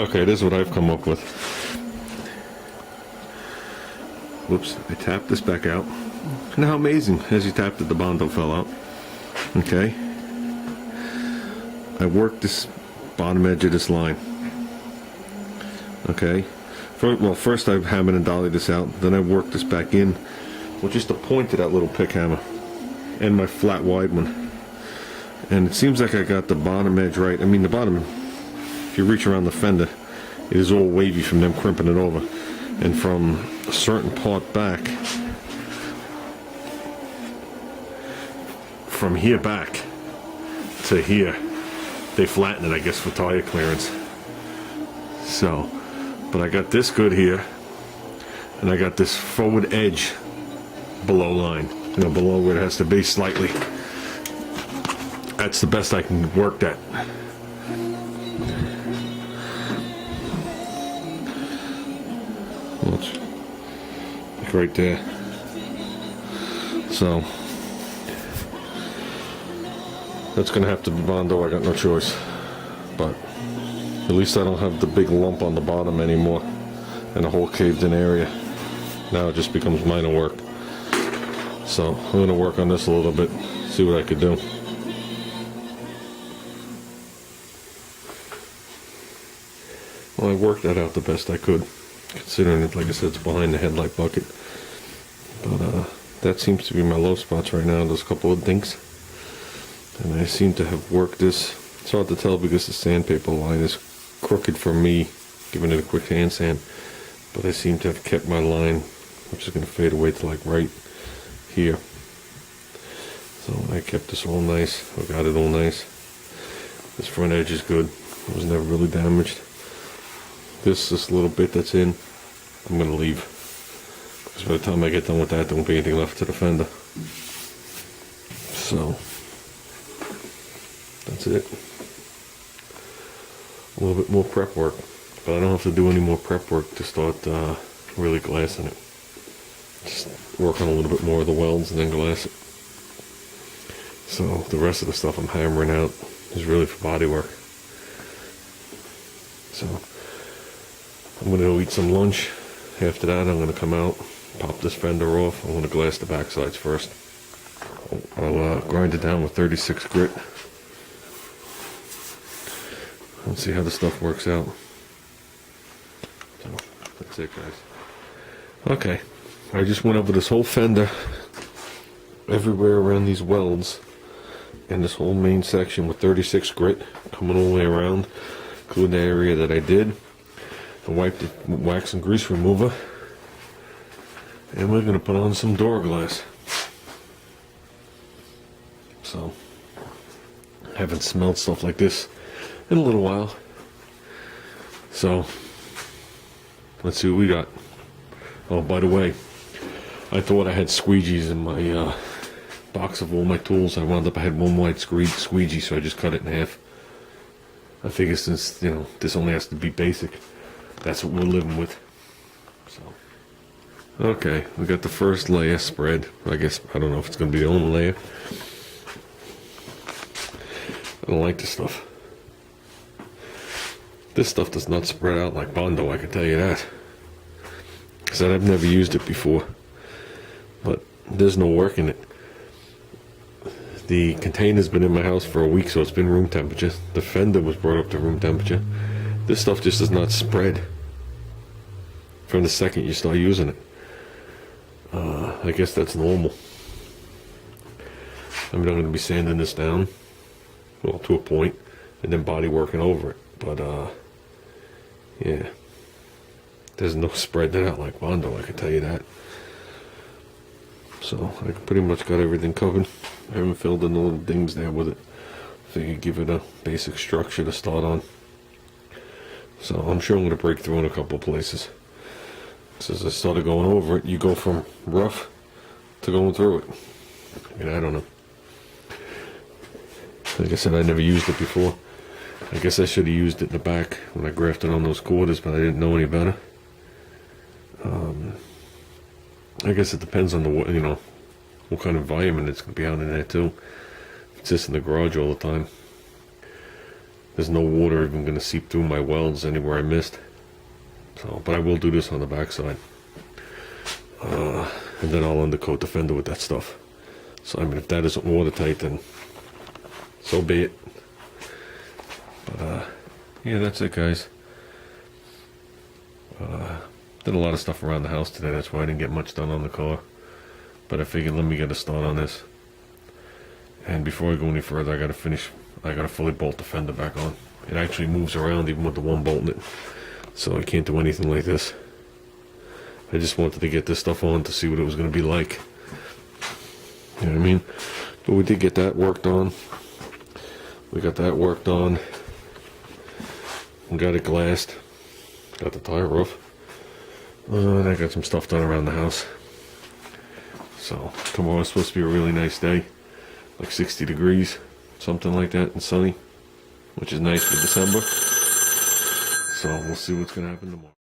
Okay, this is what I've come up with. Whoops, I tapped this back out. And how amazing, as you tapped it, the Bondo fell out. Okay. I worked this bottom edge of this line. Okay. First I hammered and dollied this out, then I worked this back in with just the point of that little pick hammer and my flat wide one. And it seems like I got the bottom edge right. I mean, the bottom, if you reach around the fender, it is all wavy from them crimping it over. And from a certain part back, from here back to here, they flatten it, I guess, for tire clearance. So, but I got this good here, and I got this forward edge below line, below where it has to be slightly. That's the best I can work that. Like right there. So that's gonna have to be Bondo. I got no choice. But at least I don't have the big lump on the bottom anymore and a whole caved in area. Now it just becomes minor work. So I'm gonna work on this a little bit, see what I could do. Well, I worked that out the best I could, considering it, like I said, it's behind the headlight bucket. But that seems to be my low spots right now. There's a couple of dinks, and I seem to have worked this. It's hard to tell because the sandpaper line is crooked for me, giving it a quick hand sand. But I seem to have kept my line, which is going to fade away to like right here. So I kept this all nice. I got it all nice. This front edge is good. It was never really damaged. This little bit that's in, I'm going to leave. Because by the time I get done with that, there won't be anything left to the fender. So, that's it. A little bit more prep work. But I don't have to do any more prep work to start really glassing it. Just work on a little bit more of the welds and then glass it. So, the rest of the stuff I'm hammering out is really for body work. So, I'm going to go eat some lunch. After that, I'm going to come out, pop this fender off. I'm going to glass the back sides first. I'll grind it down with 36 grit. Let's see how the stuff works out. So, that's it, guys. Okay, I just went over this whole fender, everywhere around these welds, and this whole main section with 36 grit, coming all the way around, including the area that I did. I wiped it with wax and grease remover, and we're going to put on some door glass. So, I haven't smelled stuff like this in a little while. So, let's see what we got. Oh, by the way, I thought I had squeegees in my box of all my tools. I wound up I had one white squeegee, so I just cut it in half. I figure since, this only has to be basic, that's what we're living with. So, okay, we got the first layer spread. I guess, I don't know if it's going to be the only layer. I don't like this stuff. This stuff does not spread out like Bondo, I can tell you that. Because I've never used it before. But there's no work in it. The container's been in my house for a week, so it's been room temperature. The fender was brought up to room temperature. This stuff just does not spread from the second you start using it. I guess that's normal. I'm going to be sanding this down, well, to a point, and then body working over it. But, yeah. There's no spreading it out like Bondo, I can tell you that. So, I pretty much got everything covered. I haven't filled in the little dings there with it. Figured give it a basic structure to start on. So, I'm sure I'm going to break through in a couple of places. So, as I started going over it, you go from rough to going through it. I mean, I don't know. Like I said, I never used it before. I guess I should have used it in the back when I grafted on those quarters, but I didn't know any better. I guess it depends on the, what kind of environment it's going to be out in there too. If it's just in the garage all the time, there's no water even going to seep through my welds anywhere I missed. So, but I will do this on the backside. And then I'll undercoat the fender with that stuff. So I mean, if that isn't watertight, then so be it. But yeah, that's it, guys. Did a lot of stuff around the house today. That's why I didn't get much done on the car. But I figured, let me get a start on this. And before I go any further, I gotta fully bolt the fender back on. It actually moves around even with the one bolt in it. So I can't do anything like this. I just wanted to get this stuff on to see what it was going to be like. You know what I mean? But we did get that worked on. We got that worked on. We got it glassed. Got the tire roof. And I got some stuff done around the house. So tomorrow's supposed to be a really nice day. Like 60 degrees. Something like that, and sunny. Which is nice for December. So we'll see what's going to happen tomorrow.